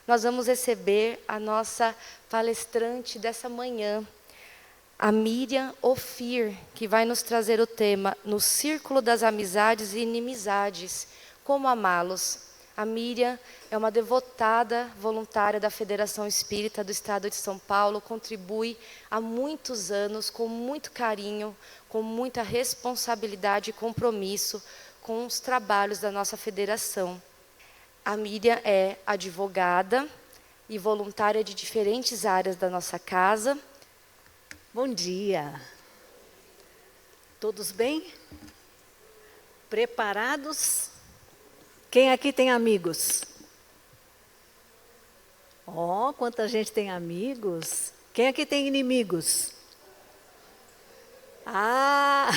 nós vamos receber a nossa palestrante dessa manhã, a Miriam Ofir, que vai nos trazer o tema No Círculo das Amizades e Inimizades, como amá-los. A Miriam é uma devotada voluntária da Federação Espírita do Estado de São Paulo, contribui há muitos anos, com muito carinho, com muita responsabilidade e compromisso com os trabalhos da nossa federação. A Miriam é advogada e voluntária de diferentes áreas da nossa casa. Bom dia. Todos bem? Preparados? Quem aqui tem amigos? Ó, quanta gente tem amigos. Quem aqui tem inimigos? Ah!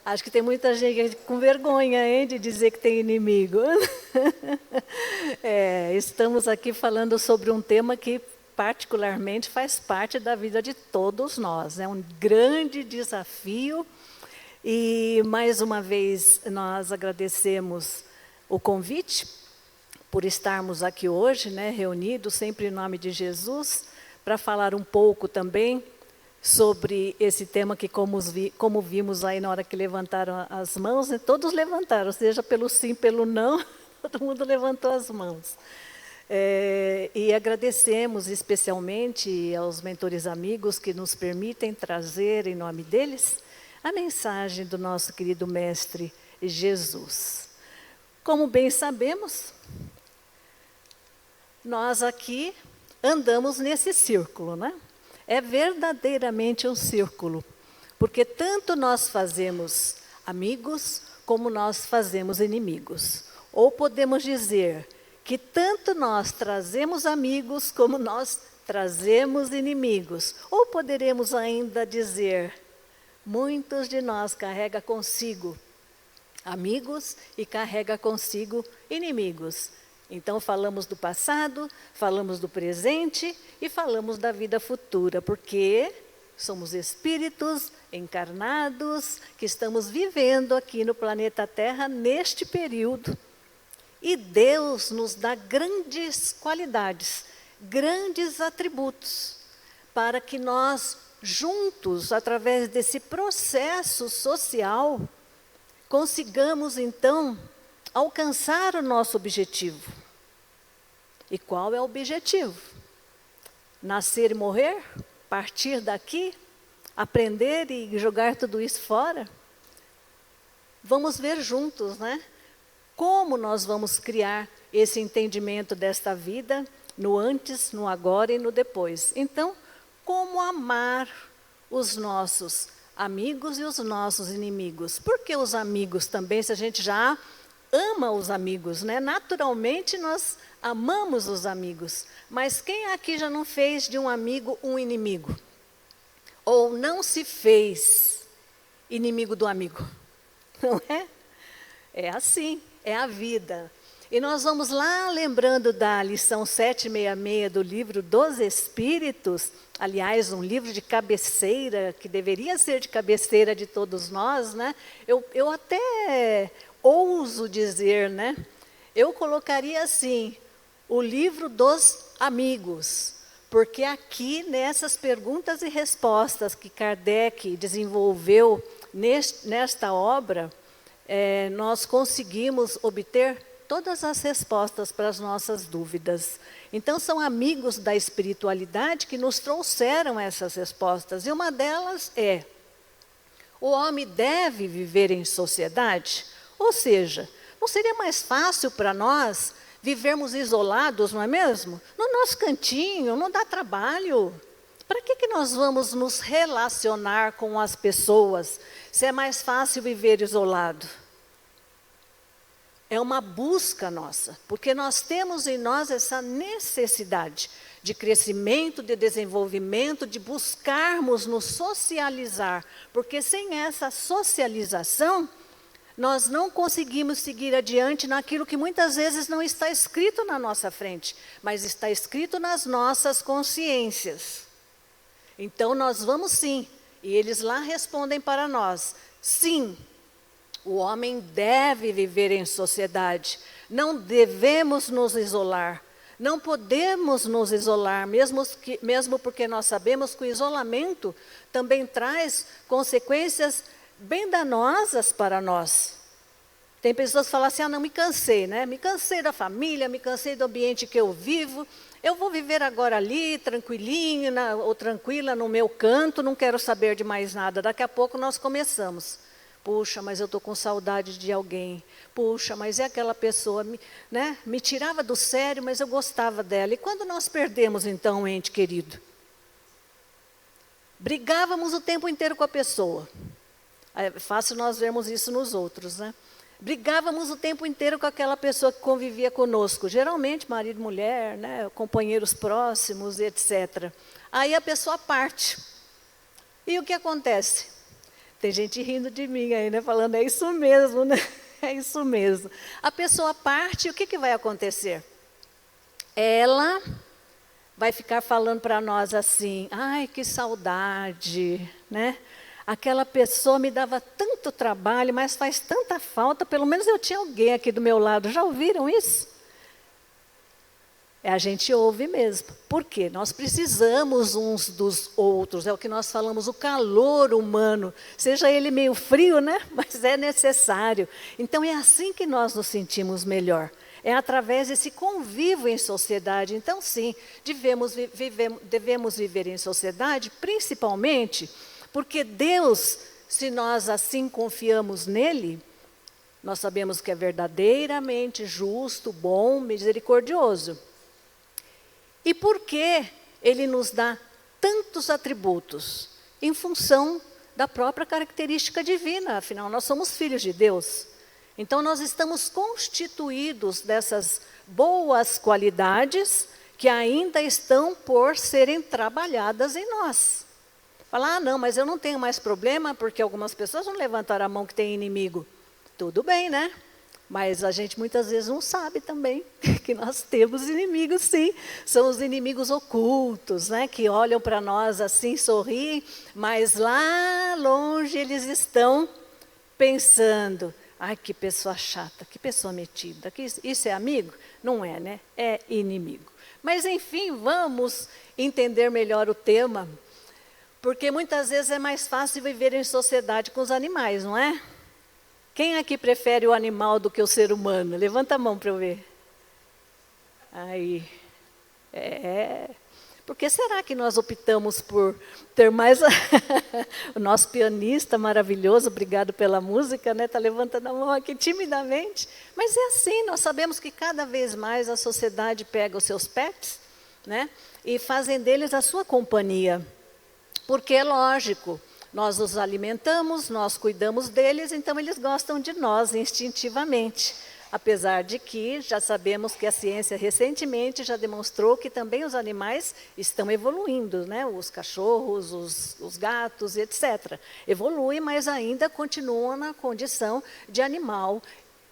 Acho que tem muita gente com vergonha, hein, de dizer que tem inimigo. Estamos aqui falando sobre um tema que particularmente faz parte da vida de todos nós. É um grande desafio e, mais uma vez, nós agradecemos o convite por estarmos aqui hoje, né, reunidos, sempre em nome de Jesus, para falar um pouco também sobre esse tema que, como vimos aí na hora que levantaram as mãos, né, todos levantaram, seja pelo sim, pelo não, todo mundo levantou as mãos. E agradecemos especialmente aos mentores amigos que nos permitem trazer, em nome deles, a mensagem do nosso querido Mestre Jesus. Como bem sabemos, nós aqui andamos nesse círculo, né? É verdadeiramente um círculo, porque tanto nós fazemos amigos, como nós fazemos inimigos. Ou podemos dizer que tanto nós trazemos amigos, como nós trazemos inimigos. Ou poderemos ainda dizer, muitos de nós carregam consigo amigos e carregam consigo inimigos. Então, falamos do passado, falamos do presente e falamos da vida futura, porque somos espíritos encarnados que estamos vivendo aqui no planeta Terra neste período. E Deus nos dá grandes qualidades, grandes atributos, para que nós, juntos, através desse processo social, consigamos, então, alcançar o nosso objetivo. E qual é o objetivo? Nascer e morrer? Partir daqui? Aprender e jogar tudo isso fora? Vamos ver juntos, né? Como nós vamos criar esse entendimento desta vida, no antes, no agora e no depois. Então, como amar os nossos amigos e os nossos inimigos? Por que os amigos também, se a gente já ama os amigos, né? Naturalmente nós amamos os amigos, mas quem aqui já não fez de um amigo um inimigo? Ou não se fez inimigo do amigo? Não é? É assim, é a vida. E nós vamos lá lembrando da lição 766 do livro dos Espíritos, aliás, um livro de cabeceira, que deveria ser de cabeceira de todos nós, né? Eu até ouso dizer, né? Eu colocaria assim, o livro dos amigos, porque aqui nessas perguntas e respostas que Kardec desenvolveu nesta obra, nós conseguimos obter todas as respostas para as nossas dúvidas. Então, são amigos da espiritualidade que nos trouxeram essas respostas. E uma delas é, o homem deve viver em sociedade? Ou seja, não seria mais fácil para nós vivermos isolados, não é mesmo? No nosso cantinho, não dá trabalho. Para que nós vamos nos relacionar com as pessoas, se é mais fácil viver isolado? É uma busca nossa, porque nós temos em nós essa necessidade de crescimento, de desenvolvimento, de buscarmos nos socializar, porque sem essa socialização, nós não conseguimos seguir adiante naquilo que muitas vezes não está escrito na nossa frente, mas está escrito nas nossas consciências. Então, nós vamos sim, e eles lá respondem para nós, sim, o homem deve viver em sociedade, não devemos nos isolar, Não podemos nos isolar, mesmo porque nós sabemos que o isolamento também traz consequências bem danosas para nós. Tem pessoas que falam assim, não, me cansei, né? Me cansei da família, me cansei do ambiente que eu vivo. Eu vou viver agora ali, tranquilinho, ou tranquila no meu canto, não quero saber de mais nada. Daqui a pouco nós começamos. Puxa, mas eu estou com saudade de alguém. Puxa, mas é aquela pessoa, né? Me tirava do sério, mas eu gostava dela. E quando nós perdemos, então, um ente querido? Brigávamos o tempo inteiro com a pessoa. É fácil nós vermos isso nos outros, né? Brigávamos o tempo inteiro com aquela pessoa que convivia conosco. Geralmente, marido e mulher, né? Companheiros próximos, etc. Aí a pessoa parte. E o que acontece? Tem gente rindo de mim aí, né? Falando, é isso mesmo, né? É isso mesmo. A pessoa parte e o que vai acontecer? Ela vai ficar falando para nós assim, ai, que saudade, né? Aquela pessoa me dava tanto trabalho, mas faz tanta falta, pelo menos eu tinha alguém aqui do meu lado. Já ouviram isso? A gente ouve mesmo. Por quê? Nós precisamos uns dos outros, é o que nós falamos, o calor humano, seja ele meio frio, né? Mas é necessário. Então é assim que nós nos sentimos melhor. É através desse convívio em sociedade. Então sim, devemos viver em sociedade, principalmente porque Deus, se nós assim confiamos nele, nós sabemos que é verdadeiramente justo, bom, misericordioso. E por que ele nos dá tantos atributos? Em função da própria característica divina, afinal, nós somos filhos de Deus. Então, nós estamos constituídos dessas boas qualidades que ainda estão por serem trabalhadas em nós. Falar, não, mas eu não tenho mais problema, porque algumas pessoas não levantaram a mão que tem inimigo. Tudo bem, né? Mas a gente muitas vezes não sabe também que nós temos inimigos, sim. São os inimigos ocultos, né? Que olham para nós assim, sorriem, mas lá longe eles estão pensando, ai, que pessoa chata, que pessoa metida, isso é amigo? Não é, né? É inimigo. Mas enfim, vamos entender melhor o tema, porque muitas vezes é mais fácil viver em sociedade com os animais, não é? Quem aqui prefere o animal do que o ser humano? Levanta a mão para eu ver. Aí, Por que será que nós optamos por ter mais... O nosso pianista maravilhoso, obrigado pela música, né? Está levantando a mão aqui timidamente. Mas é assim, nós sabemos que cada vez mais a sociedade pega os seus pets, né? E fazem deles a sua companhia. Porque é lógico, nós os alimentamos, nós cuidamos deles, então eles gostam de nós instintivamente. Apesar de que já sabemos que a ciência recentemente já demonstrou que também os animais estão evoluindo, né? Os cachorros, os gatos, etc. Evoluem, mas ainda continuam na condição de animal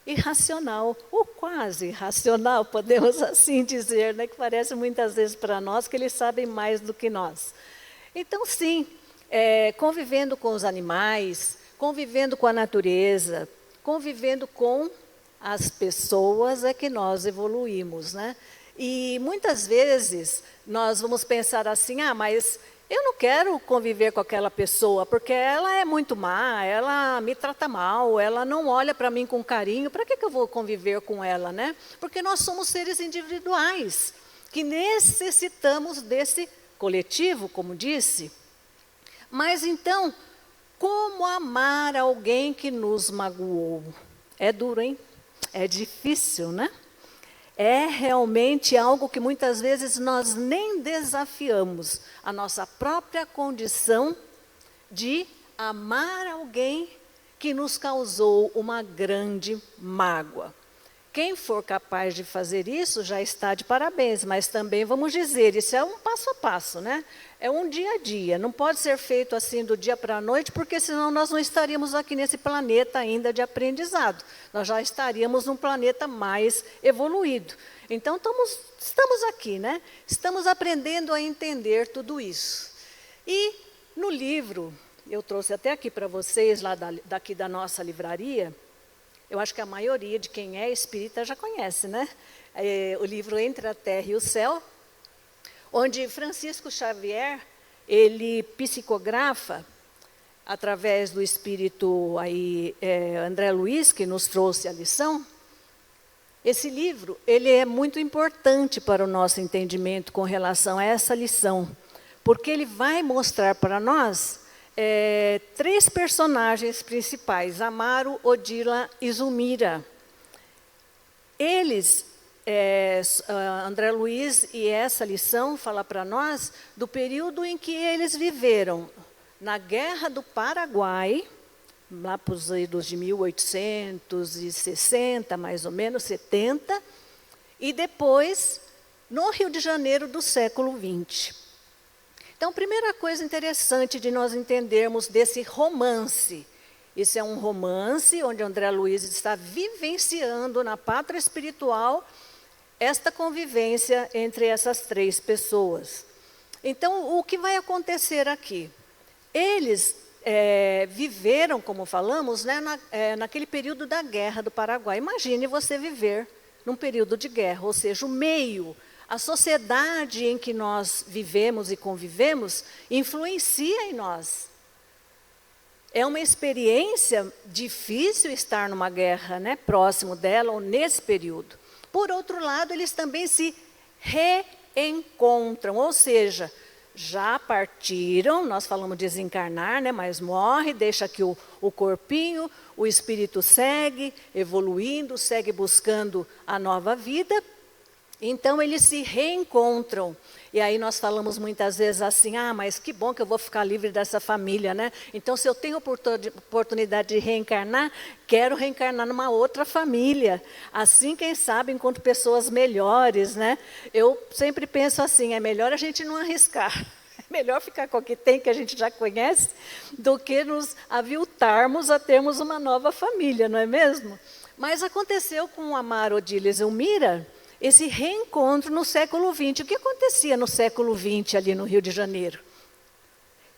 irracional, ou quase irracional, podemos assim dizer, né? Que parece muitas vezes para nós que eles sabem mais do que nós. Então, sim, convivendo com os animais, convivendo com a natureza, convivendo com as pessoas é que nós evoluímos, né? E muitas vezes nós vamos pensar assim, mas eu não quero conviver com aquela pessoa, porque ela é muito má, ela me trata mal, ela não olha para mim com carinho, para que eu vou conviver com ela, né? Porque nós somos seres individuais, que necessitamos desse coletivo, como disse. Mas então, como amar alguém que nos magoou? É duro, hein? É difícil, né? É realmente algo que muitas vezes nós nem desafiamos a nossa própria condição de amar alguém que nos causou uma grande mágoa. Quem for capaz de fazer isso já está de parabéns, mas também vamos dizer, isso é um passo a passo, né? É um dia a dia, não pode ser feito assim do dia para a noite, porque senão nós não estaríamos aqui nesse planeta ainda de aprendizado. Nós já estaríamos num planeta mais evoluído. Então, estamos aqui, né? Estamos aprendendo a entender tudo isso. E no livro, eu trouxe até aqui para vocês, lá daqui da nossa livraria, eu acho que a maioria de quem é espírita já conhece, né? o livro Entre a Terra e o Céu, onde Francisco Xavier, ele psicografa, através do espírito aí, André Luiz, que nos trouxe a lição. Esse livro, ele é muito importante para o nosso entendimento com relação a essa lição, porque ele vai mostrar para nós 3 personagens principais, Amaro, Odila e Zulmira. Eles, André Luiz, e essa lição fala para nós do período em que eles viveram na Guerra do Paraguai, lá para os anos de 1860, mais ou menos, 70, e depois no Rio de Janeiro do século XX. Então, primeira coisa interessante de nós entendermos desse romance. Esse é um romance onde André Luiz está vivenciando na pátria espiritual esta convivência entre essas 3 pessoas. Então, o que vai acontecer aqui? Eles viveram, como falamos, né, naquele período da Guerra do Paraguai. Imagine você viver num período de guerra, ou seja, o meio, a sociedade em que nós vivemos e convivemos, influencia em nós. É uma experiência difícil estar numa guerra, né, próximo dela ou nesse período. Por outro lado, eles também se reencontram, ou seja, já partiram, nós falamos desencarnar, né, mas morre, deixa aqui o corpinho, o espírito segue evoluindo, segue buscando a nova vida. Então, eles se reencontram. E aí nós falamos muitas vezes assim, mas que bom que eu vou ficar livre dessa família, né? Então, se eu tenho oportunidade de reencarnar, quero reencarnar numa outra família. Assim, quem sabe, encontro pessoas melhores, né? Eu sempre penso assim, é melhor a gente não arriscar. É melhor ficar com o que tem, que a gente já conhece, do que nos aviltarmos a termos uma nova família, não é mesmo? Mas aconteceu com Amaro, Odila e Zulmira, esse reencontro no século XX. O que acontecia no século XX ali no Rio de Janeiro?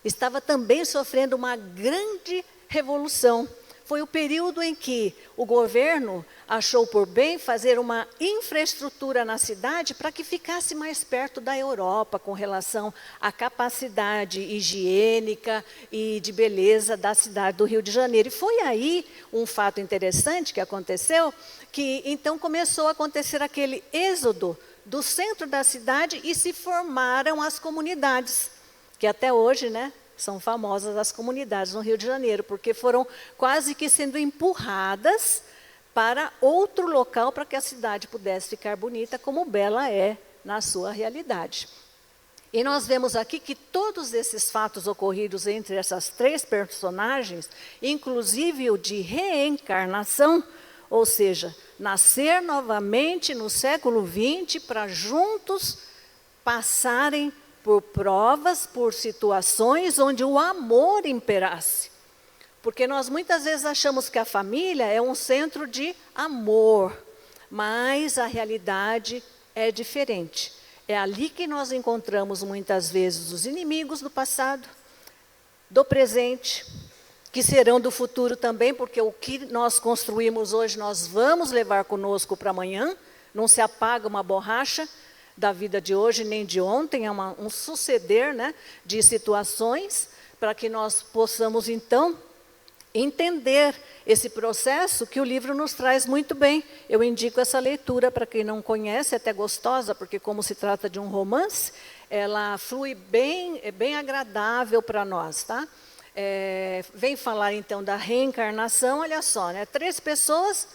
Estava também sofrendo uma grande revolução. Foi o período em que o governo achou por bem fazer uma infraestrutura na cidade para que ficasse mais perto da Europa com relação à capacidade higiênica e de beleza da cidade do Rio de Janeiro. E foi aí um fato interessante que aconteceu, que então começou a acontecer aquele êxodo do centro da cidade e se formaram as comunidades, que até hoje, né, são famosas as comunidades no Rio de Janeiro, porque foram quase que sendo empurradas para outro local para que a cidade pudesse ficar bonita, como Bela é na sua realidade. E nós vemos aqui que todos esses fatos ocorridos entre essas 3 personagens, inclusive o de reencarnação, ou seja, nascer novamente no século XX para juntos passarem por provas, por situações onde o amor imperasse. Porque nós muitas vezes achamos que a família é um centro de amor, mas a realidade é diferente. É ali que nós encontramos muitas vezes os inimigos do passado, do presente, que serão do futuro também, porque o que nós construímos hoje nós vamos levar conosco para amanhã, não se apaga uma borracha da vida de hoje nem de ontem, é um suceder, né, de situações, para que nós possamos então entender esse processo que o livro nos traz muito bem. Eu indico essa leitura para quem não conhece, é até gostosa, porque como se trata de um romance, ela flui bem, é bem agradável para nós, tá? Vem falar então da reencarnação, olha só, né? 3 pessoas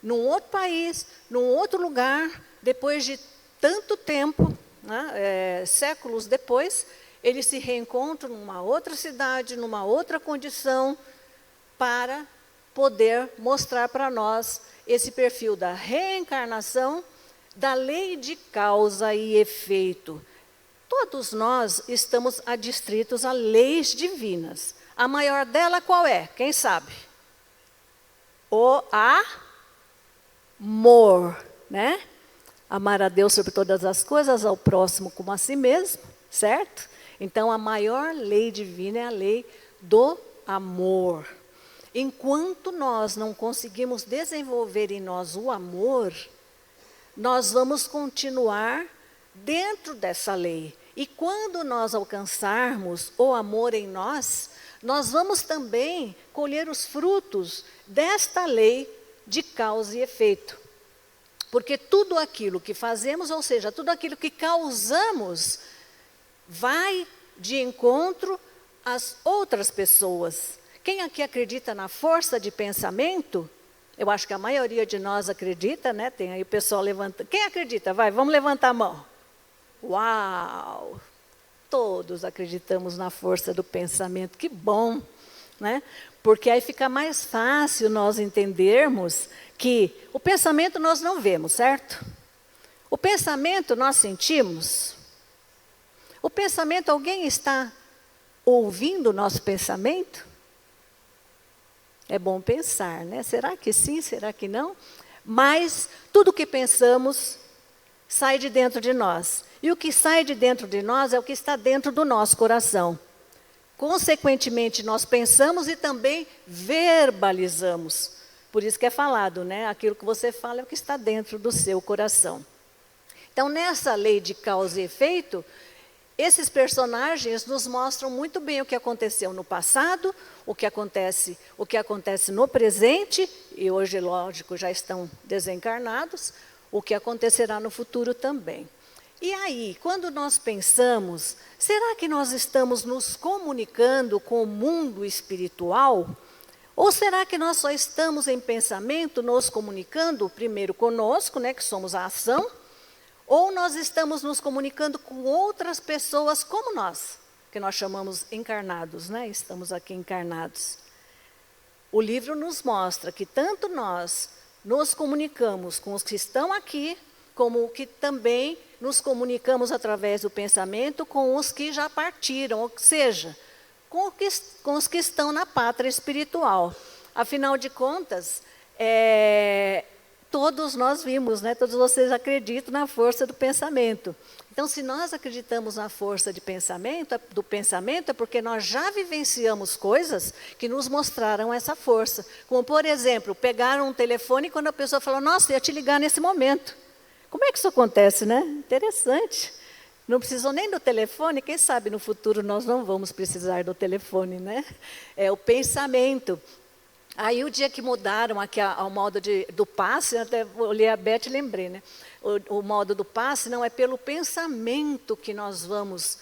num outro país, num outro lugar, depois de tanto tempo, né, séculos depois, eles se reencontram numa outra cidade, numa outra condição, para poder mostrar para nós esse perfil da reencarnação, da lei de causa e efeito. Todos nós estamos adstritos a leis divinas. A maior dela qual é? Quem sabe? O amor, né? Amar a Deus sobre todas as coisas, ao próximo como a si mesmo, certo? Então, a maior lei divina é a lei do amor. Enquanto nós não conseguimos desenvolver em nós o amor, nós vamos continuar dentro dessa lei. E quando nós alcançarmos o amor em nós, nós vamos também colher os frutos desta lei de causa e efeito. Porque tudo aquilo que fazemos, ou seja, tudo aquilo que causamos, vai de encontro às outras pessoas. Quem aqui acredita na força de pensamento? Eu acho que a maioria de nós acredita, né? Tem aí o pessoal levantando. Quem acredita? Vai, vamos levantar a mão. Uau! Todos acreditamos na força do pensamento. Que bom, né? Porque aí fica mais fácil nós entendermos que o pensamento nós não vemos, certo? O pensamento nós sentimos. O pensamento, alguém está ouvindo o nosso pensamento? É bom pensar, né? Será que sim, será que não? Mas tudo que pensamos sai de dentro de nós. E o que sai de dentro de nós é o que está dentro do nosso coração. Consequentemente, nós pensamos e também verbalizamos. Por isso que é falado, né? Aquilo que você fala é o que está dentro do seu coração. Então, nessa lei de causa e efeito, esses personagens nos mostram muito bem o que aconteceu no passado, o que acontece no presente, e hoje, lógico, já estão desencarnados, o que acontecerá no futuro também. E aí, quando nós pensamos, será que nós estamos nos comunicando com o mundo espiritual? Ou será que nós só estamos em pensamento nos comunicando primeiro conosco, né, que somos a ação, ou nós estamos nos comunicando com outras pessoas como nós, que nós chamamos encarnados, né? Estamos aqui encarnados. O livro nos mostra que tanto nós nos comunicamos com os que estão aqui, como que também nos comunicamos através do pensamento com os que já partiram, ou seja, com os que estão na pátria espiritual. Afinal de contas, todos nós vimos, né? Todos vocês acreditam na força do pensamento. Então, se nós acreditamos na força do pensamento, é porque nós já vivenciamos coisas que nos mostraram essa força. Como, por exemplo, pegaram um telefone e quando a pessoa falou, nossa, eu ia te ligar nesse momento. Como é que isso acontece, né? Interessante. Não precisou nem do telefone, quem sabe no futuro nós não vamos precisar do telefone, né? É o pensamento. Aí o dia que mudaram aqui ao modo do passe, eu até olhei a Beth e lembrei, né? O modo do passe não é pelo pensamento que nós vamos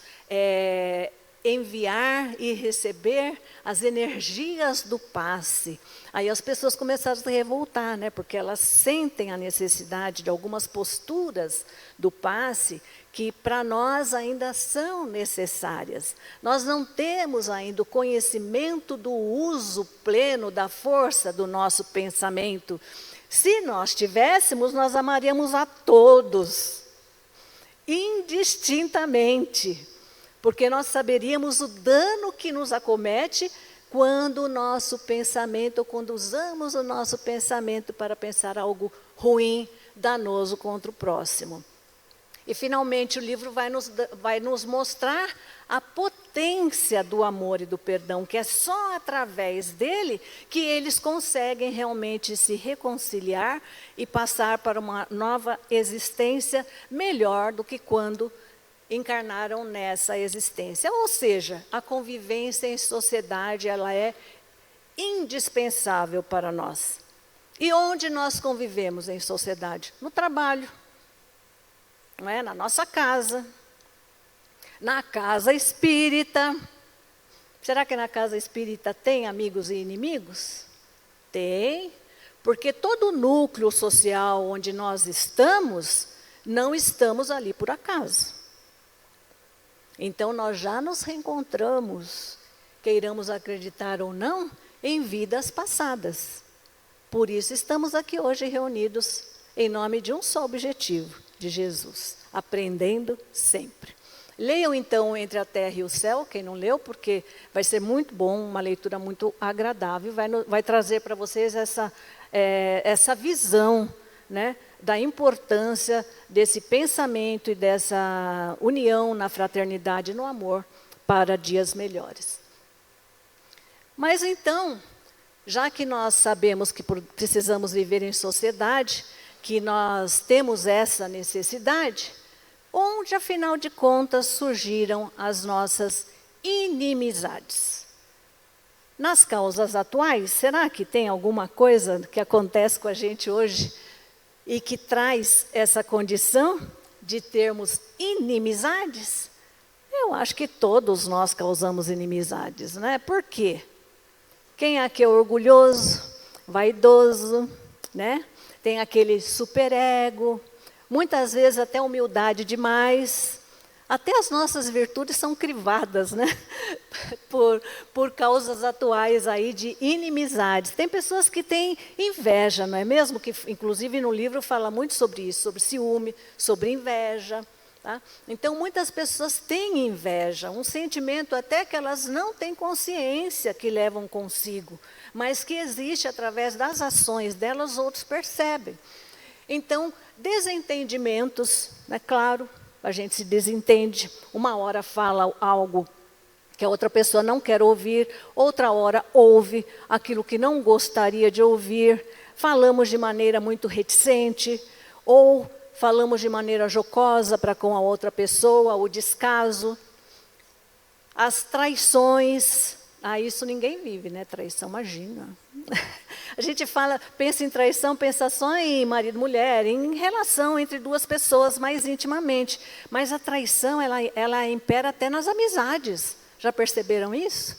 enviar e receber as energias do passe. Aí as pessoas começaram a se revoltar, né? Porque elas sentem a necessidade de algumas posturas do passe que para nós ainda são necessárias. Nós não temos ainda o conhecimento do uso pleno da força do nosso pensamento. Se nós tivéssemos, nós amaríamos a todos, indistintamente, porque nós saberíamos o dano que nos acomete quando o nosso pensamento, ou quando usamos o nosso pensamento para pensar algo ruim, danoso contra o próximo. E, finalmente, o livro vai nos mostrar a potência do amor e do perdão, que é só através dele que eles conseguem realmente se reconciliar e passar para uma nova existência melhor do que quando encarnaram nessa existência. Ou seja, a convivência em sociedade, ela é indispensável para nós. E onde nós convivemos em sociedade? No trabalho. Não é? Na nossa casa, na casa espírita. Será que na casa espírita tem amigos e inimigos? Tem, porque todo o núcleo social onde nós estamos, não estamos ali por acaso. Então, nós já nos reencontramos, queiramos acreditar ou não, em vidas passadas. Por isso, estamos aqui hoje reunidos em nome de um só objetivo, de Jesus, aprendendo sempre. Leiam então Entre a Terra e o Céu, quem não leu, porque vai ser muito bom, uma leitura muito agradável, vai trazer para vocês essa visão, né, da importância desse pensamento e dessa união na fraternidade e no amor para dias melhores. Mas então, já que nós sabemos que precisamos viver em sociedade, que nós temos essa necessidade, onde, afinal de contas, surgiram as nossas inimizades. Nas causas atuais, será que tem alguma coisa que acontece com a gente hoje e que traz essa condição de termos inimizades? Eu acho que todos nós causamos inimizades, né? Por quê? Quem aqui é orgulhoso, vaidoso, né? Tem aquele superego, muitas vezes até humildade demais. Até as nossas virtudes são crivadas, né? por causas atuais aí de inimizades. Tem pessoas que têm inveja, não é mesmo? Que, inclusive, no livro fala muito sobre isso, sobre ciúme, sobre inveja. Tá? Então, muitas pessoas têm inveja, um sentimento até que elas não têm consciência que levam consigo, mas que existe através das ações delas, outros percebem. Então, desentendimentos, é claro, a gente se desentende, uma hora fala algo que a outra pessoa não quer ouvir, outra hora ouve aquilo que não gostaria de ouvir, falamos de maneira muito reticente, ou falamos de maneira jocosa para com a outra pessoa, o descaso, as traições, isso ninguém vive, né? Traição, imagina. A gente pensa em traição, pensa só em marido e mulher, em relação entre duas pessoas mais intimamente. Mas a traição, ela impera até nas amizades. Já perceberam isso?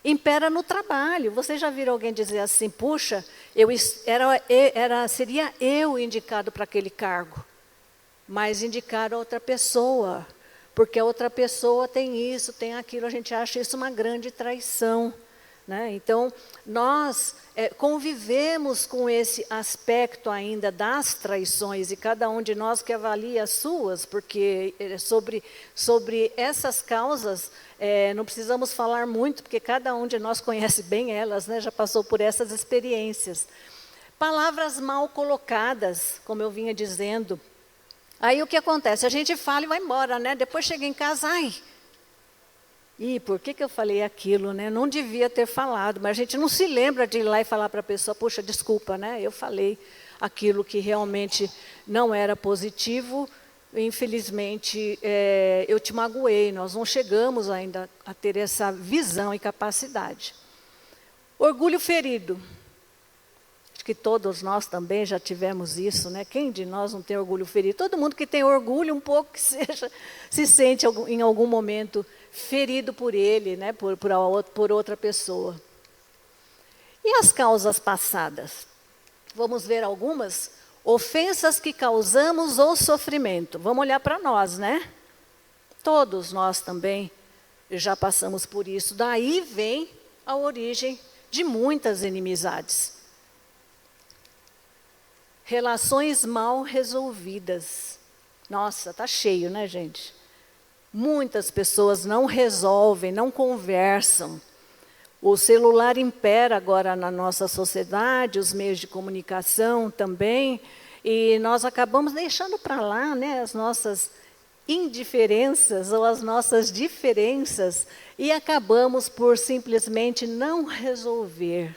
Impera no trabalho. Vocês já viram alguém dizer assim, puxa, seria eu indicado para aquele cargo, mas indicaram outra pessoa, porque a outra pessoa tem isso, tem aquilo, a gente acha isso uma grande traição. Né? Então, nós convivemos com esse aspecto ainda das traições, e cada um de nós que avalia as suas, porque sobre essas causas, não precisamos falar muito, porque cada um de nós conhece bem elas, né? Já passou por essas experiências. Palavras mal colocadas, como eu vinha dizendo. Aí o que acontece? A gente fala e vai embora, né? Depois chega em casa, por que eu falei aquilo, né? Não devia ter falado, mas a gente não se lembra de ir lá e falar para a pessoa, puxa, desculpa, né? Eu falei aquilo que realmente não era positivo, infelizmente eu te magoei, nós não chegamos ainda a ter essa visão e capacidade. Orgulho ferido. Acho que todos nós também já tivemos isso, né? Quem de nós não tem orgulho ferido? Todo mundo que tem orgulho, um pouco que seja, se sente em algum momento ferido por ele, né? por outra pessoa. E as causas passadas? Vamos ver algumas. Ofensas que causamos ou sofrimento. Vamos olhar para nós, né? Todos nós também já passamos por isso. Daí vem a origem de muitas inimizades. Relações mal resolvidas. Nossa, tá cheio, né, gente? Muitas pessoas não resolvem, não conversam. O celular impera agora na nossa sociedade, os meios de comunicação também, e nós acabamos deixando para lá, né, as nossas indiferenças ou as nossas diferenças e acabamos por simplesmente não resolver.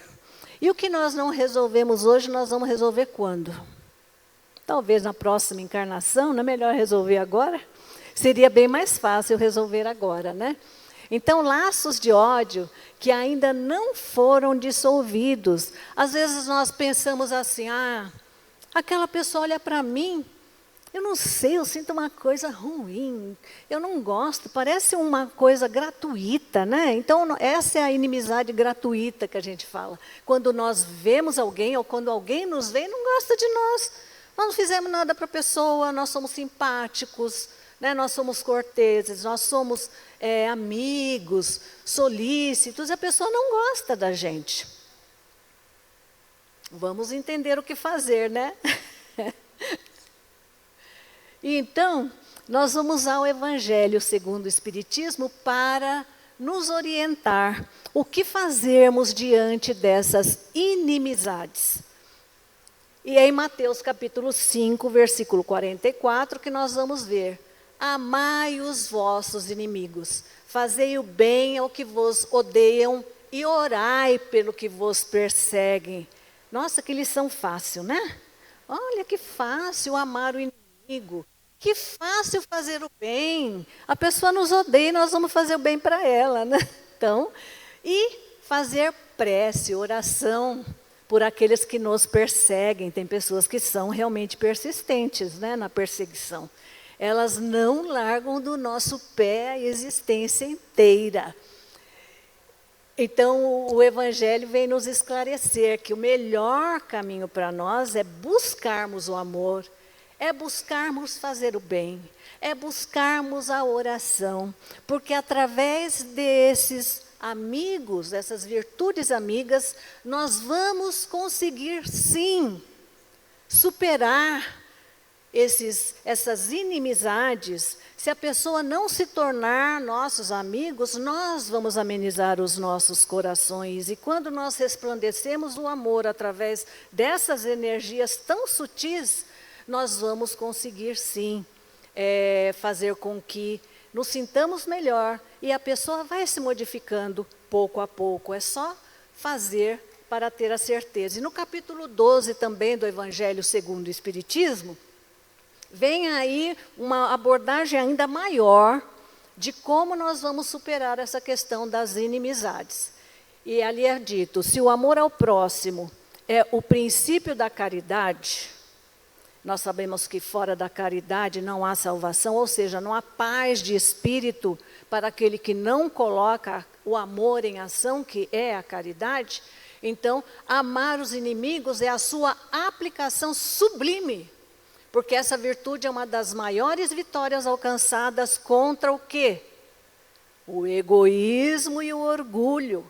E o que nós não resolvemos hoje, nós vamos resolver quando? Talvez na próxima encarnação, não é melhor resolver agora? Seria bem mais fácil resolver agora, né? Então, laços de ódio que ainda não foram dissolvidos. Às vezes nós pensamos assim, aquela pessoa olha para mim, eu não sei, eu sinto uma coisa ruim, eu não gosto, parece uma coisa gratuita, né? Então, essa é a inimizade gratuita que a gente fala. Quando nós vemos alguém, ou quando alguém nos vê e não gosta de nós. Nós não fizemos nada para a pessoa, nós somos simpáticos, né? Nós somos corteses, nós somos amigos, solícitos, e a pessoa não gosta da gente. Vamos entender o que fazer, né? E então, nós vamos usar o Evangelho segundo o Espiritismo para nos orientar o que fazermos diante dessas inimizades. E é em Mateus capítulo 5, versículo 44, que nós vamos ver. Amai os vossos inimigos, fazei o bem ao que vos odeiam e orai pelo que vos perseguem. Nossa, que lição fácil, né? Olha que fácil amar o inimigo. Que fácil fazer o bem. A pessoa nos odeia e nós vamos fazer o bem para ela, né? Então, e fazer prece, oração por aqueles que nos perseguem. Tem pessoas que são realmente persistentes, né, na perseguição. Elas não largam do nosso pé a existência inteira. Então, o Evangelho vem nos esclarecer que o melhor caminho para nós é buscarmos o amor, é buscarmos fazer o bem, é buscarmos a oração, porque através desses amigos, dessas virtudes amigas, nós vamos conseguir, sim, superar essas inimizades. Se a pessoa não se tornar nossos amigos, nós vamos amenizar os nossos corações. E quando nós resplandecemos o amor através dessas energias tão sutis, nós vamos conseguir, sim, fazer com que nos sintamos melhor. E a pessoa vai se modificando pouco a pouco. É só fazer para ter a certeza. E no capítulo 12 também do Evangelho segundo o Espiritismo, vem aí uma abordagem ainda maior de como nós vamos superar essa questão das inimizades. E ali é dito, se o amor ao próximo é o princípio da caridade, nós sabemos que fora da caridade não há salvação, ou seja, não há paz de espírito para aquele que não coloca o amor em ação, que é a caridade. Então, amar os inimigos é a sua aplicação sublime, porque essa virtude é uma das maiores vitórias alcançadas contra o quê? O egoísmo e o orgulho.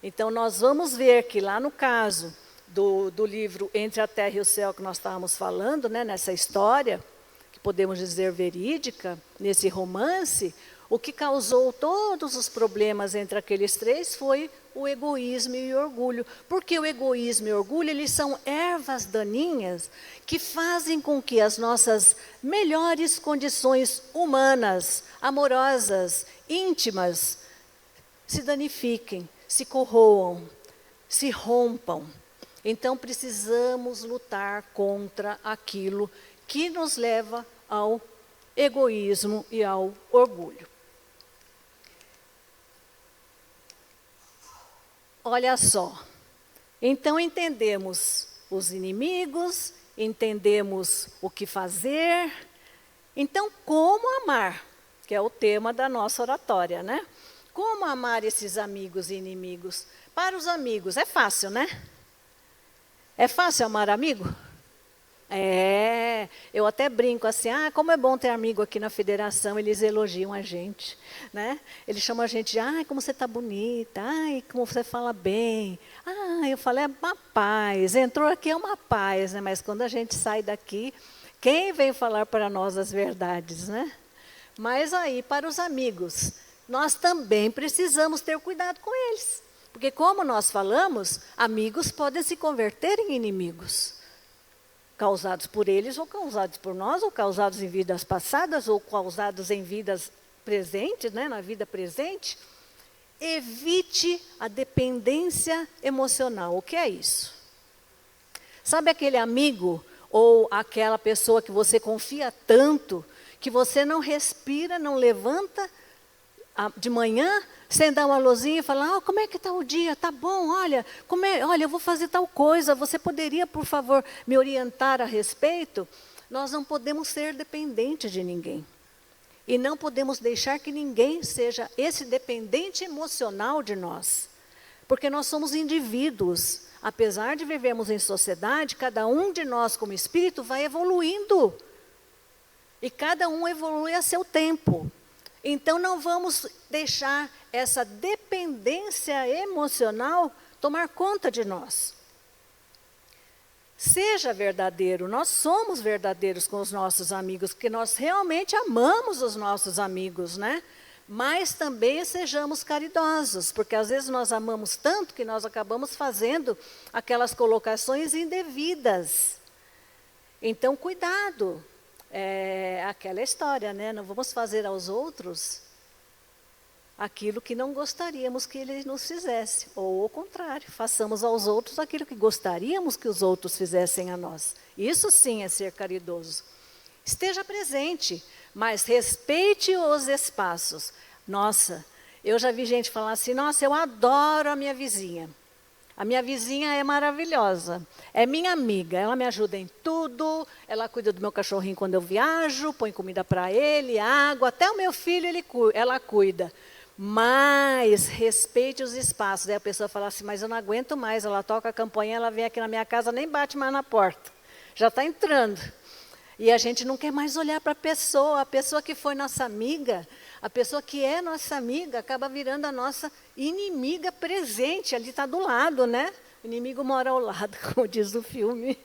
Então, nós vamos ver que lá no caso do livro Entre a Terra e o Céu, que nós estávamos falando, né, nessa história, que podemos dizer verídica, nesse romance, o que causou todos os problemas entre aqueles três foi o egoísmo e o orgulho. Porque o egoísmo e o orgulho, eles são ervas daninhas que fazem com que as nossas melhores condições humanas, amorosas, íntimas, se danifiquem, se corroam, se rompam. Então, precisamos lutar contra aquilo que nos leva ao egoísmo e ao orgulho. Olha só, então entendemos os inimigos, entendemos o que fazer, então como amar, que é o tema da nossa oratória, né? Como amar esses amigos e inimigos? Para os amigos, é fácil, né? É fácil amar amigo? Eu até brinco assim, como é bom ter amigo aqui na federação, eles elogiam a gente, né? Eles chamam a gente de, como você está bonita, como você fala bem. Eu falo, é uma paz, entrou aqui é uma paz, né? Mas quando a gente sai daqui, quem vem falar para nós as verdades, né? Mas aí, para os amigos, nós também precisamos ter cuidado com eles. Porque como nós falamos, amigos podem se converter em inimigos. Causados por eles, ou causados por nós, ou causados em vidas passadas, ou causados em vidas presentes, né, na vida presente. Evite a dependência emocional. O que é isso? Sabe aquele amigo ou aquela pessoa que você confia tanto, que você não respira, não levanta de manhã, sem dar uma luzinha e falar, como é que está o dia? Está bom, olha, eu vou fazer tal coisa, você poderia, por favor, me orientar a respeito? Nós não podemos ser dependentes de ninguém. E não podemos deixar que ninguém seja esse dependente emocional de nós. Porque nós somos indivíduos. Apesar de vivermos em sociedade, cada um de nós, como espírito, vai evoluindo. E cada um evolui a seu tempo. Então, não vamos deixar essa dependência emocional tomar conta de nós. Seja verdadeiro, nós somos verdadeiros com os nossos amigos, porque nós realmente amamos os nossos amigos, né? Mas também sejamos caridosos, porque às vezes nós amamos tanto que nós acabamos fazendo aquelas colocações indevidas. Então, cuidado. É aquela história, né? Não vamos fazer aos outros aquilo que não gostaríamos que ele nos fizesse, ou ao contrário, façamos aos outros aquilo que gostaríamos que os outros fizessem a nós. Isso sim é ser caridoso. Esteja presente, mas respeite os espaços. Nossa, eu já vi gente falar assim, nossa, eu adoro a minha vizinha. A minha vizinha é maravilhosa, é minha amiga, ela me ajuda em tudo, ela cuida do meu cachorrinho quando eu viajo, põe comida para ele, água, até o meu filho ela cuida. Mas respeite os espaços. Aí a pessoa fala assim, mas eu não aguento mais, ela toca a campainha, ela vem aqui na minha casa, nem bate mais na porta, já está entrando. E a gente não quer mais olhar para a pessoa que foi nossa amiga, a pessoa que é nossa amiga, acaba virando a nossa inimiga presente, ali está do lado, né? O inimigo mora ao lado, como diz o filme.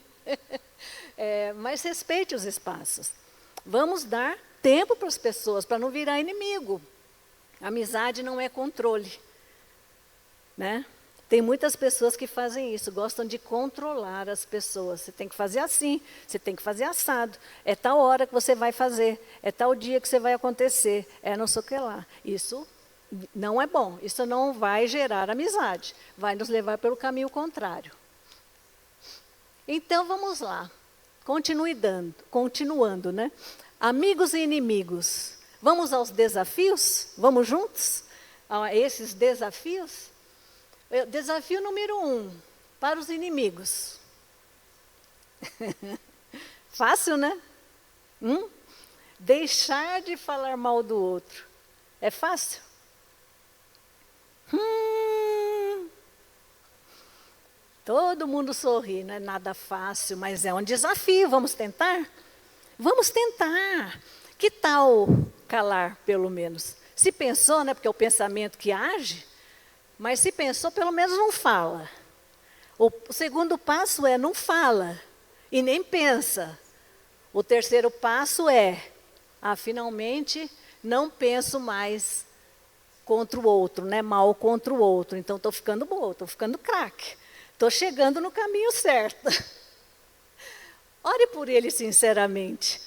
Mas respeite os espaços. Vamos dar tempo para as pessoas, para não virar inimigo. Amizade não é controle, né? Tem muitas pessoas que fazem isso, gostam de controlar as pessoas. Você tem que fazer assim, você tem que fazer assado. É tal hora que você vai fazer, é tal dia que você vai acontecer, é não sei o que lá. Isso não é bom, isso não vai gerar amizade, vai nos levar pelo caminho contrário. Então, vamos lá, continuando, né? Amigos e inimigos. Vamos aos desafios? Vamos juntos a esses desafios? Desafio número 1, para os inimigos. Fácil, né? Deixar de falar mal do outro. É fácil? Todo mundo sorri, não é nada fácil, mas é um desafio. Vamos tentar? Vamos tentar. Que tal calar, pelo menos? Se pensou, né? Porque é o pensamento que age. Mas se pensou, pelo menos não fala. O segundo passo é não fala e nem pensa. O terceiro passo é, finalmente não penso mais contra o outro, né? Mal contra o outro. Então estou ficando boa, estou ficando craque. Estou chegando no caminho certo. Ore por ele sinceramente.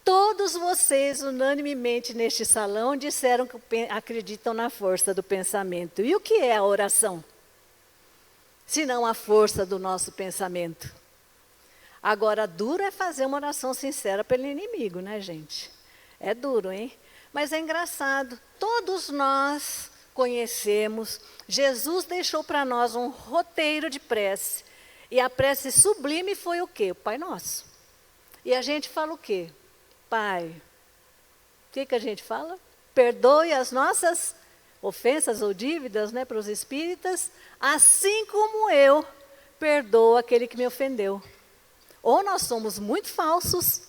Todos vocês, unanimemente neste salão, disseram que acreditam na força do pensamento. E o que é a oração? Se não a força do nosso pensamento. Agora, duro é fazer uma oração sincera pelo inimigo, né, gente? É duro, hein? Mas é engraçado. Todos nós conhecemos. Jesus deixou para nós um roteiro de prece. E a prece sublime foi o quê? O Pai Nosso. E a gente fala o quê? Pai, o que a gente fala? Perdoe as nossas ofensas ou dívidas, né, para os espíritas, assim como eu perdoo aquele que me ofendeu. Ou nós somos muito falsos,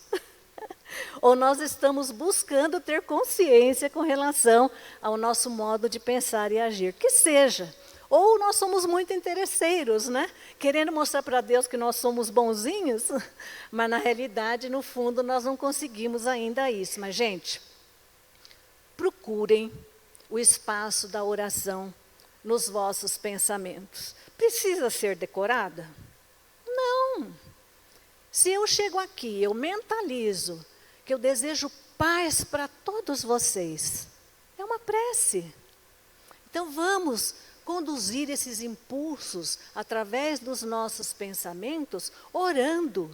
ou nós estamos buscando ter consciência com relação ao nosso modo de pensar e agir. Que seja. Ou nós somos muito interesseiros, né? Querendo mostrar para Deus que nós somos bonzinhos, mas na realidade, no fundo, nós não conseguimos ainda isso. Mas, gente, procurem o espaço da oração nos vossos pensamentos. Precisa ser decorada? Não. Se eu chego aqui, eu mentalizo que eu desejo paz para todos vocês, é uma prece. Então, vamos conduzir esses impulsos através dos nossos pensamentos, orando,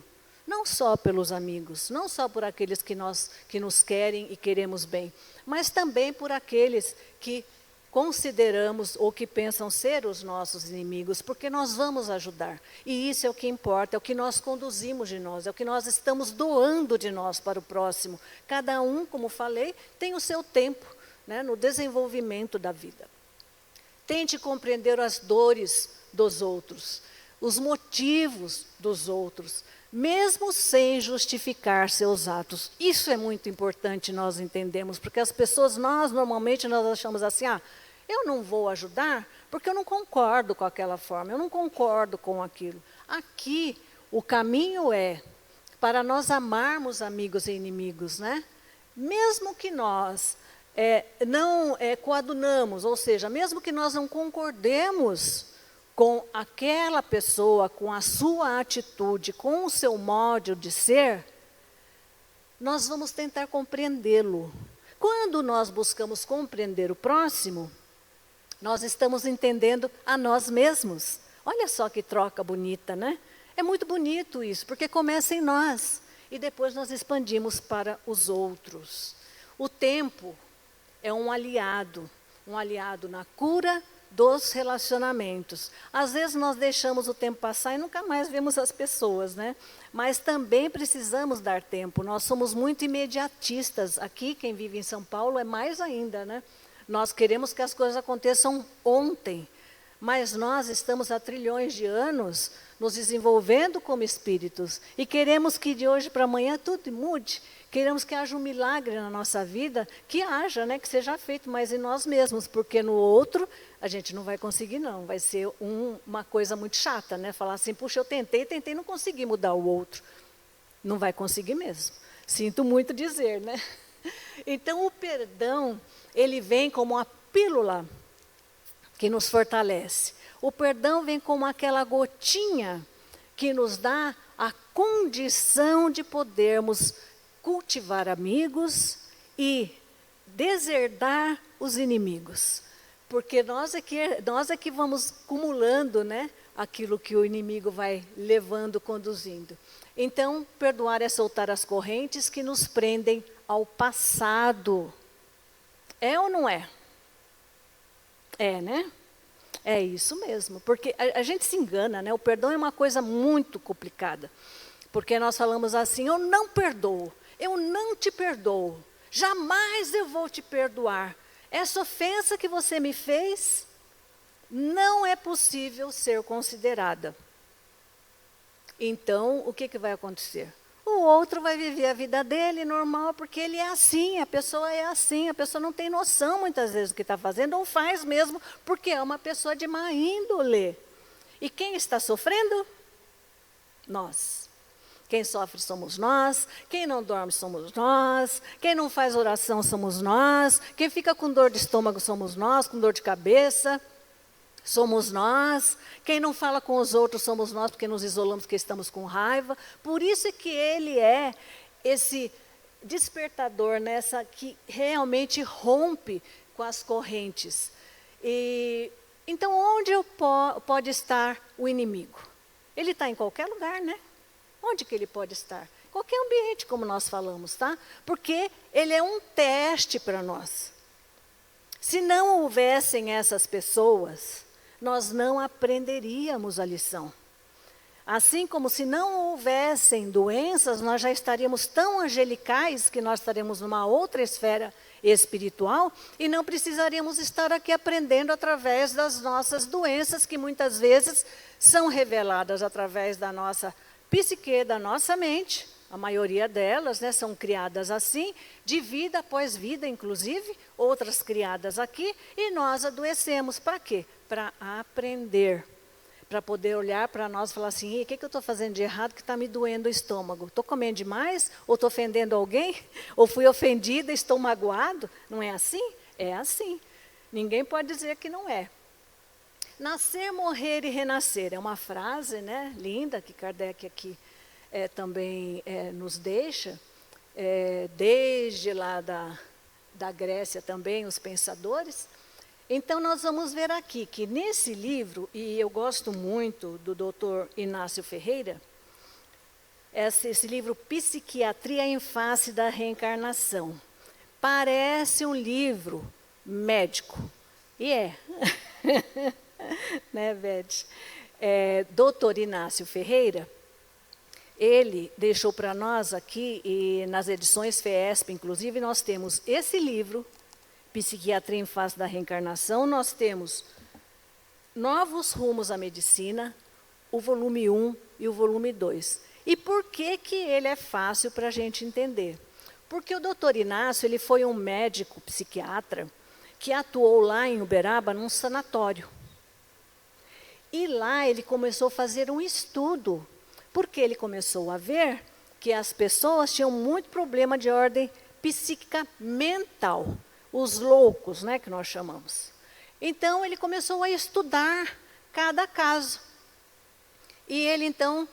não só pelos amigos, não só por aqueles que nos querem e queremos bem, mas também por aqueles que consideramos ou que pensam ser os nossos inimigos, porque nós vamos ajudar. E isso é o que importa, é o que nós conduzimos de nós, é o que nós estamos doando de nós para o próximo. Cada um, como falei, tem o seu tempo, né, no desenvolvimento da vida. Tente compreender as dores dos outros, os motivos dos outros, mesmo sem justificar seus atos. Isso é muito importante nós entendemos, porque as pessoas, normalmente nós achamos assim, eu não vou ajudar porque eu não concordo com aquela forma, eu não concordo com aquilo. Aqui, o caminho é para nós amarmos amigos e inimigos, né? Mesmo que nós não coadunamos, ou seja, mesmo que nós não concordemos com aquela pessoa, com a sua atitude, com o seu modo de ser, nós vamos tentar compreendê-lo. Quando nós buscamos compreender o próximo, nós estamos entendendo a nós mesmos. Olha só que troca bonita, né? É muito bonito isso, porque começa em nós e depois nós expandimos para os outros. O tempo é um aliado na cura dos relacionamentos. Às vezes nós deixamos o tempo passar e nunca mais vemos as pessoas, né? Mas também precisamos dar tempo. Nós somos muito imediatistas. Aqui, quem vive em São Paulo, é mais ainda, né? Nós queremos que as coisas aconteçam ontem. Mas nós estamos há trilhões de anos nos desenvolvendo como espíritos. E queremos que de hoje para amanhã tudo mude. Queremos que haja um milagre na nossa vida, que haja, né, que seja feito, mas em nós mesmos, porque no outro a gente não vai conseguir não, vai ser uma coisa muito chata, né, falar assim, puxa, eu tentei, não consegui mudar o outro. Não vai conseguir mesmo, sinto muito dizer, né. Então o perdão, ele vem como uma pílula que nos fortalece. O perdão vem como aquela gotinha que nos dá a condição de podermos cultivar amigos e deserdar os inimigos. Porque nós é que vamos acumulando, né, aquilo que o inimigo vai levando, conduzindo. Então, perdoar é soltar as correntes que nos prendem ao passado. É ou não é? É, né? É isso mesmo, porque a gente se engana, né? O perdão é uma coisa muito complicada. Porque nós falamos assim, eu não perdoo. Eu não te perdoo, jamais eu vou te perdoar. Essa ofensa que você me fez, não é possível ser considerada. Então, o que vai acontecer? O outro vai viver a vida dele normal, porque ele é assim, a pessoa é assim, a pessoa não tem noção muitas vezes do que está fazendo, ou faz mesmo, porque é uma pessoa de má índole. E quem está sofrendo? Nós. Quem sofre somos nós, quem não dorme somos nós, quem não faz oração somos nós, quem fica com dor de estômago somos nós, com dor de cabeça, somos nós, quem não fala com os outros somos nós, porque nos isolamos porque estamos com raiva. Por isso é que ele é esse despertador, nessa que realmente rompe com as correntes. Então, onde pode estar o inimigo? Ele está em qualquer lugar, né? Onde que ele pode estar? Qualquer ambiente, como nós falamos, tá? Porque ele é um teste para nós. Se não houvessem essas pessoas, nós não aprenderíamos a lição. Assim como se não houvessem doenças, nós já estaríamos tão angelicais que nós estaremos numa outra esfera espiritual e não precisaríamos estar aqui aprendendo através das nossas doenças, que muitas vezes são reveladas através da nossa psique, da nossa mente. A maioria delas, né, são criadas assim, de vida após vida, inclusive, outras criadas aqui, e nós adoecemos. Para quê? Para aprender, para poder olhar para nós e falar assim, o que eu estou fazendo de errado que está me doendo o estômago? Estou comendo demais? Ou estou ofendendo alguém? Ou fui ofendida, estou magoado? Não é assim? É assim. Ninguém pode dizer que não é. Nascer, morrer e renascer. É uma frase, né, linda, que Kardec aqui também nos deixa. Desde lá da Grécia também, os pensadores. Então, nós vamos ver aqui que nesse livro, e eu gosto muito do Dr. Inácio Ferreira, esse livro Psiquiatria em Face da Reencarnação. Parece um livro médico. E é. Né, Beth? Dr. Inácio Ferreira, ele deixou para nós aqui, e nas edições FESP, inclusive, nós temos esse livro, Psiquiatria em Face da Reencarnação, nós temos Novos Rumos à Medicina, o volume 1 e o volume 2. E por que ele é fácil para a gente entender? Porque o doutor Inácio, ele foi um médico psiquiatra que atuou lá em Uberaba, num sanatório. E lá ele começou a fazer um estudo, porque ele começou a ver que as pessoas tinham muito problema de ordem psíquica mental, os loucos, né, que nós chamamos. Então, ele começou a estudar cada caso. E ele, então,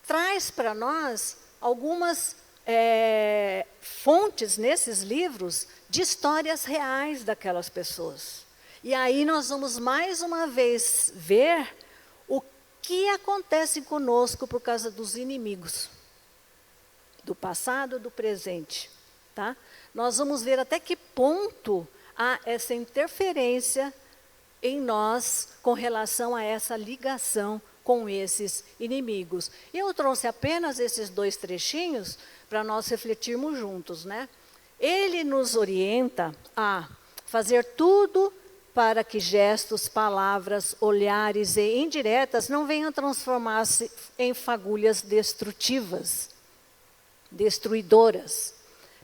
traz para nós algumas fontes nesses livros de histórias reais daquelas pessoas. E aí nós vamos mais uma vez ver o que acontece conosco por causa dos inimigos, do passado, do presente. Tá? Nós vamos ver até que ponto há essa interferência em nós com relação a essa ligação com esses inimigos. E eu trouxe apenas esses 2 trechinhos para nós refletirmos juntos, né? Ele nos orienta a fazer tudo para que gestos, palavras, olhares e indiretas não venham transformar-se em fagulhas destrutivas, destruidoras,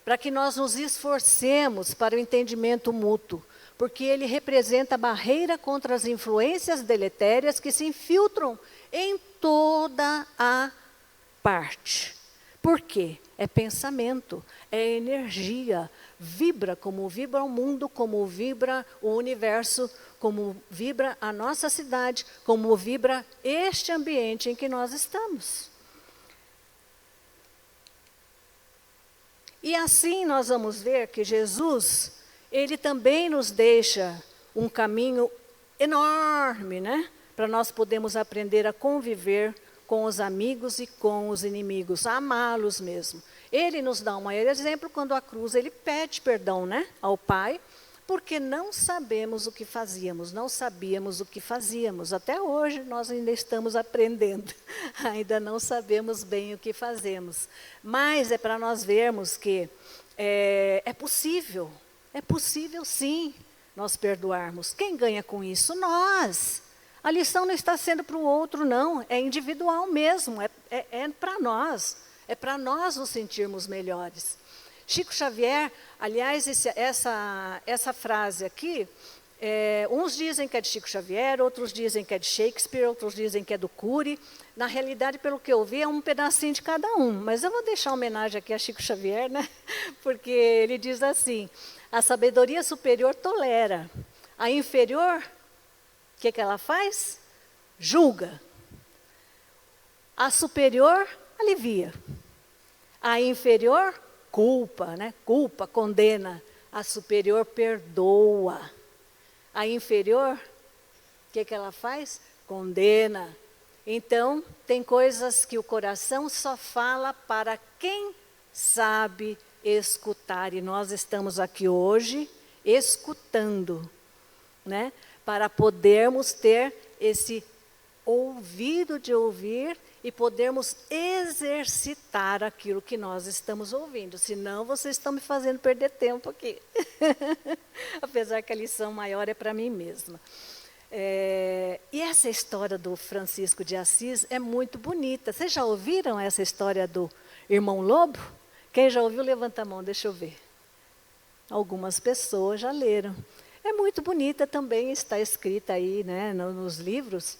para que nós nos esforcemos para o entendimento mútuo, porque ele representa a barreira contra as influências deletérias que se infiltram em toda a parte. Por quê? É pensamento, é energia, vibra como vibra o mundo, como vibra o universo, como vibra a nossa cidade, como vibra este ambiente em que nós estamos. E assim nós vamos ver que Jesus, ele também nos deixa um caminho enorme, né? Para nós podermos aprender a conviver com os amigos e com os inimigos, a amá-los mesmo. Ele nos dá um maior exemplo quando a cruz, ele pede perdão, né, ao Pai, porque não sabemos o que fazíamos, não sabíamos o que fazíamos. Até hoje nós ainda estamos aprendendo, ainda não sabemos bem o que fazemos. Mas é para nós vermos que é possível sim nós perdoarmos. Quem ganha com isso? Nós. A lição não está sendo para o outro, não, é individual mesmo, é para nós. É para nós nos sentirmos melhores. Chico Xavier, aliás, essa frase aqui, uns dizem que é de Chico Xavier, outros dizem que é de Shakespeare, outros dizem que é do Cury. Na realidade, pelo que eu vi, é um pedacinho de cada um. Mas eu vou deixar uma homenagem aqui a Chico Xavier, né? Porque ele diz assim: a sabedoria superior tolera, a inferior, o que ela faz? Julga. A superior, alivia. A inferior, culpa, né? Culpa, condena. A superior, perdoa. A inferior, o que ela faz? Condena. Então, tem coisas que o coração só fala para quem sabe escutar. E nós estamos aqui hoje escutando, né? Para podermos ter esse ouvido de ouvir e podermos exercitar aquilo que nós estamos ouvindo. Senão, vocês estão me fazendo perder tempo aqui. Apesar que a lição maior é para mim mesma. E essa história do Francisco de Assis é muito bonita. Vocês já ouviram essa história do irmão Lobo? Quem já ouviu, levanta a mão, deixa eu ver. Algumas pessoas já leram. É muito bonita também, está escrita aí, né, nos livros.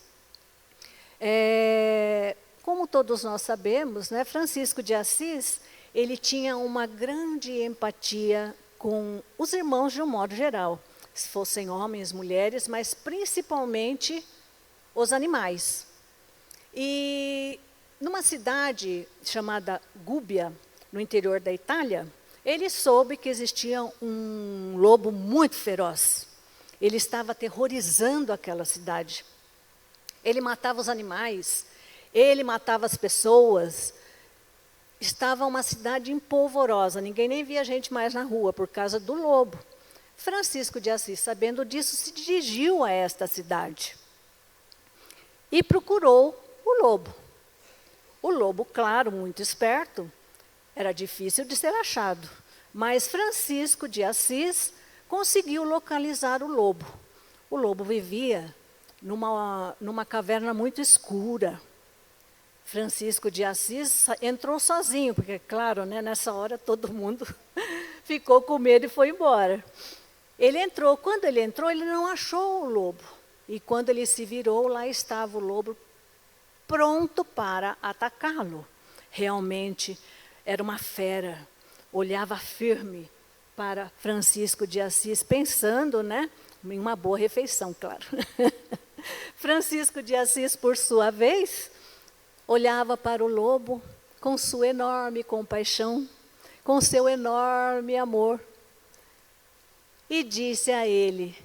Como todos nós sabemos, né, Francisco de Assis, ele tinha uma grande empatia com os irmãos de um modo geral. Se fossem homens, mulheres, mas principalmente os animais. E numa cidade chamada Gúbia, no interior da Itália, ele soube que existia um lobo muito feroz. Ele estava aterrorizando aquela cidade. Ele matava os animais, ele matava as pessoas. Estava uma cidade empolvorosa, ninguém nem via gente mais na rua por causa do lobo. Francisco de Assis, sabendo disso, se dirigiu a esta cidade e procurou o lobo. O lobo, claro, muito esperto, era difícil de ser achado, mas Francisco de Assis conseguiu localizar o lobo. O lobo vivia numa caverna muito escura. Francisco de Assis entrou sozinho, porque, claro, né, nessa hora todo mundo ficou com medo e foi embora. Ele entrou. Quando ele entrou, ele não achou o lobo. E quando ele se virou, lá estava o lobo pronto para atacá-lo. Realmente era uma fera. Olhava firme para Francisco de Assis, pensando, né, em uma boa refeição, claro. Francisco de Assis, por sua vez, olhava para o lobo com sua enorme compaixão, com seu enorme amor, e disse a ele: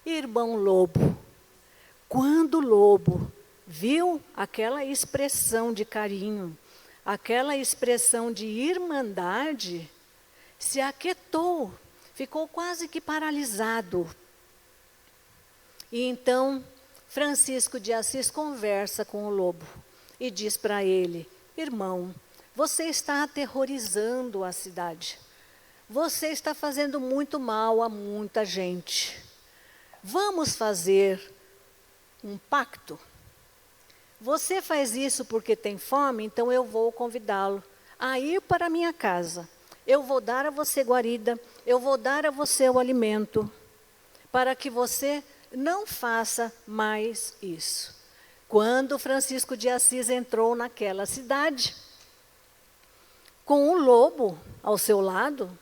irmão lobo. Quando o lobo viu aquela expressão de carinho, aquela expressão de irmandade, se aquietou, ficou quase que paralisado. E então Francisco de Assis conversa com o lobo e diz para ele: irmão, você está aterrorizando a cidade. Você está fazendo muito mal a muita gente. Vamos fazer um pacto. Você faz isso porque tem fome, então eu vou convidá-lo a ir para a minha casa. Eu vou dar a você guarida, eu vou dar a você o alimento, para que você não faça mais isso. Quando Francisco de Assis entrou naquela cidade, com o lobo ao seu lado,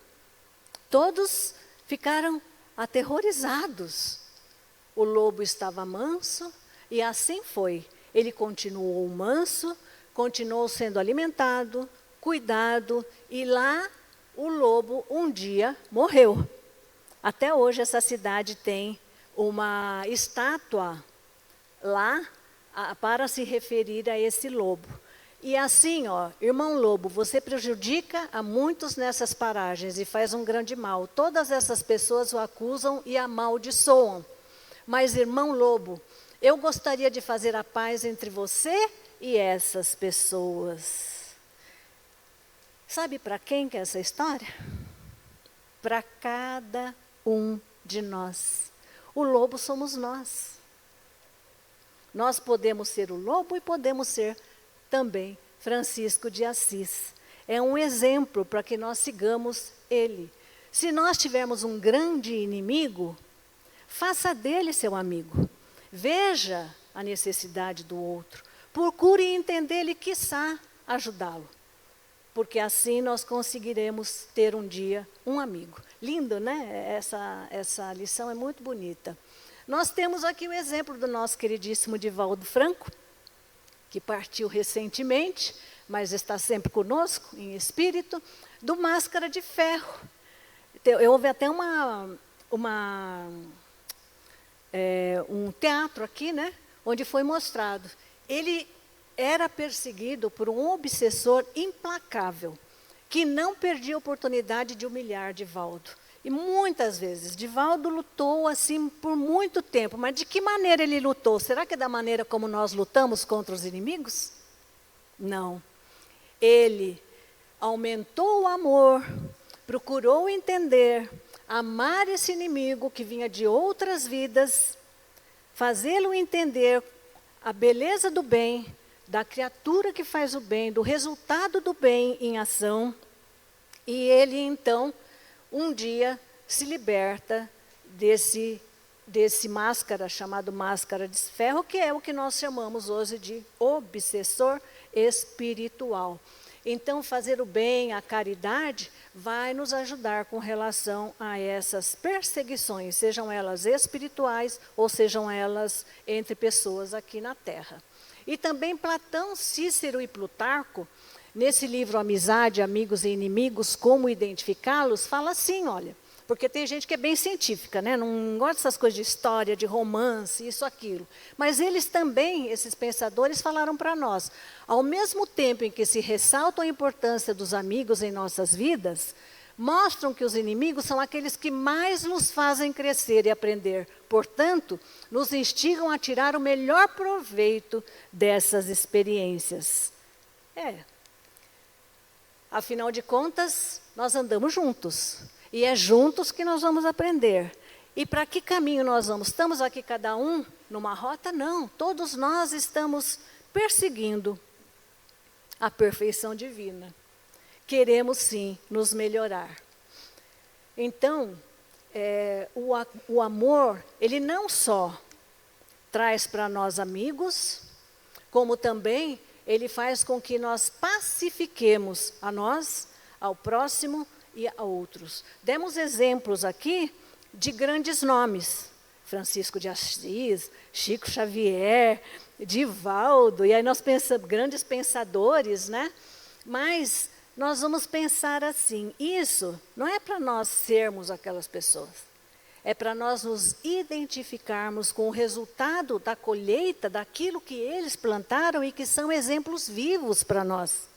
todos ficaram aterrorizados. O lobo estava manso e assim foi. Ele continuou manso, continuou sendo alimentado, cuidado, e lá o lobo um dia morreu. Até hoje essa cidade tem uma estátua lá para se referir a esse lobo. E assim, irmão lobo, você prejudica a muitos nessas paragens e faz um grande mal. Todas essas pessoas o acusam e amaldiçoam. Mas, irmão lobo, eu gostaria de fazer a paz entre você e essas pessoas. Sabe para quem que é essa história? Para cada um de nós. O lobo somos nós. Nós podemos ser o lobo e podemos ser também Francisco de Assis. É um exemplo para que nós sigamos ele. Se nós tivermos um grande inimigo, faça dele seu amigo. Veja a necessidade do outro. Procure entendê-lo e, quiçá, ajudá-lo. Porque assim nós conseguiremos ter um dia um amigo. Lindo, né? Essa lição é muito bonita. Nós temos aqui o exemplo do nosso queridíssimo Divaldo Franco, que partiu recentemente, mas está sempre conosco, em espírito, do Máscara de Ferro. Houve até um teatro aqui, né, onde foi mostrado. Ele era perseguido por um obsessor implacável, que não perdia a oportunidade de humilhar Divaldo. E muitas vezes, Divaldo lutou assim por muito tempo. Mas de que maneira ele lutou? Será que é da maneira como nós lutamos contra os inimigos? Não. Ele aumentou o amor, procurou entender, amar esse inimigo que vinha de outras vidas, fazê-lo entender a beleza do bem, da criatura que faz o bem, do resultado do bem em ação. E ele, então, um dia se liberta desse máscara, chamado Máscara de Ferro, que é o que nós chamamos hoje de obsessor espiritual. Então, fazer o bem, a caridade, vai nos ajudar com relação a essas perseguições, sejam elas espirituais ou sejam elas entre pessoas aqui na Terra. E também Platão, Cícero e Plutarco, nesse livro Amizade, Amigos e Inimigos, Como Identificá-los, fala assim, olha, porque tem gente que é bem científica, né? Não gosta dessas coisas de história, de romance, isso, aquilo. Mas eles também, esses pensadores, falaram para nós, ao mesmo tempo em que se ressaltam a importância dos amigos em nossas vidas, mostram que os inimigos são aqueles que mais nos fazem crescer e aprender. Portanto, nos instigam a tirar o melhor proveito dessas experiências. Afinal de contas, nós andamos juntos. E é juntos que nós vamos aprender. E para que caminho nós vamos? Estamos aqui cada um numa rota? Não. Todos nós estamos perseguindo a perfeição divina. Queremos sim nos melhorar. Então, o amor, ele não só traz para nós amigos, como também ele faz com que nós pacifiquemos a nós, ao próximo e a outros. Demos exemplos aqui de grandes nomes. Francisco de Assis, Chico Xavier, Divaldo, e aí nós pensamos, grandes pensadores, né? Mas nós vamos pensar assim, isso não é para nós sermos aquelas pessoas. É para nós nos identificarmos com o resultado da colheita, daquilo que eles plantaram e que são exemplos vivos para nós.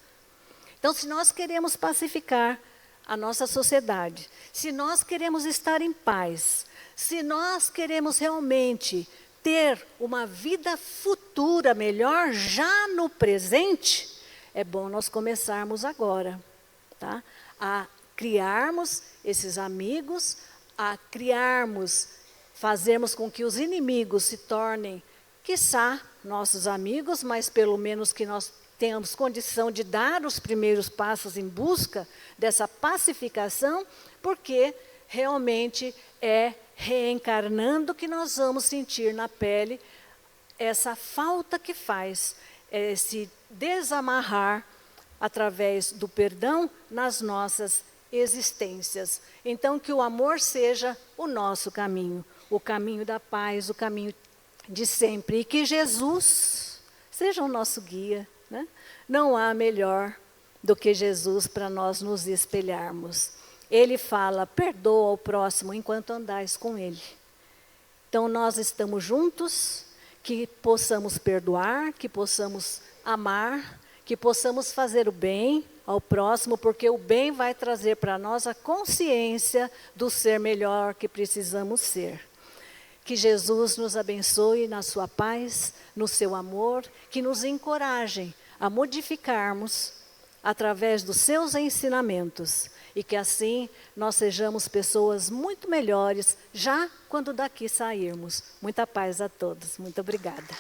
Então, se nós queremos pacificar a nossa sociedade, se nós queremos estar em paz, se nós queremos realmente ter uma vida futura melhor já no presente, é bom nós começarmos agora, tá? A criarmos esses amigos, a criarmos, fazermos com que os inimigos se tornem, quiçá, nossos amigos, mas pelo menos que nós tenhamos condição de dar os primeiros passos em busca dessa pacificação, porque realmente é reencarnando que nós vamos sentir na pele essa falta que faz, se desamarrar através do perdão nas nossas existências. Então, que o amor seja o nosso caminho, o caminho da paz, o caminho de sempre. E que Jesus seja o nosso guia, né? Não há melhor do que Jesus para nós nos espelharmos. Ele fala, perdoa ao próximo enquanto andais com ele. Então, nós estamos juntos, que possamos perdoar, que possamos amar, que possamos fazer o bem ao próximo, porque o bem vai trazer para nós a consciência do ser melhor que precisamos ser. Que Jesus nos abençoe na sua paz, no seu amor, que nos encoraje a modificarmos através dos seus ensinamentos e que assim nós sejamos pessoas muito melhores já quando daqui sairmos. Muita paz a todos. Muito obrigada.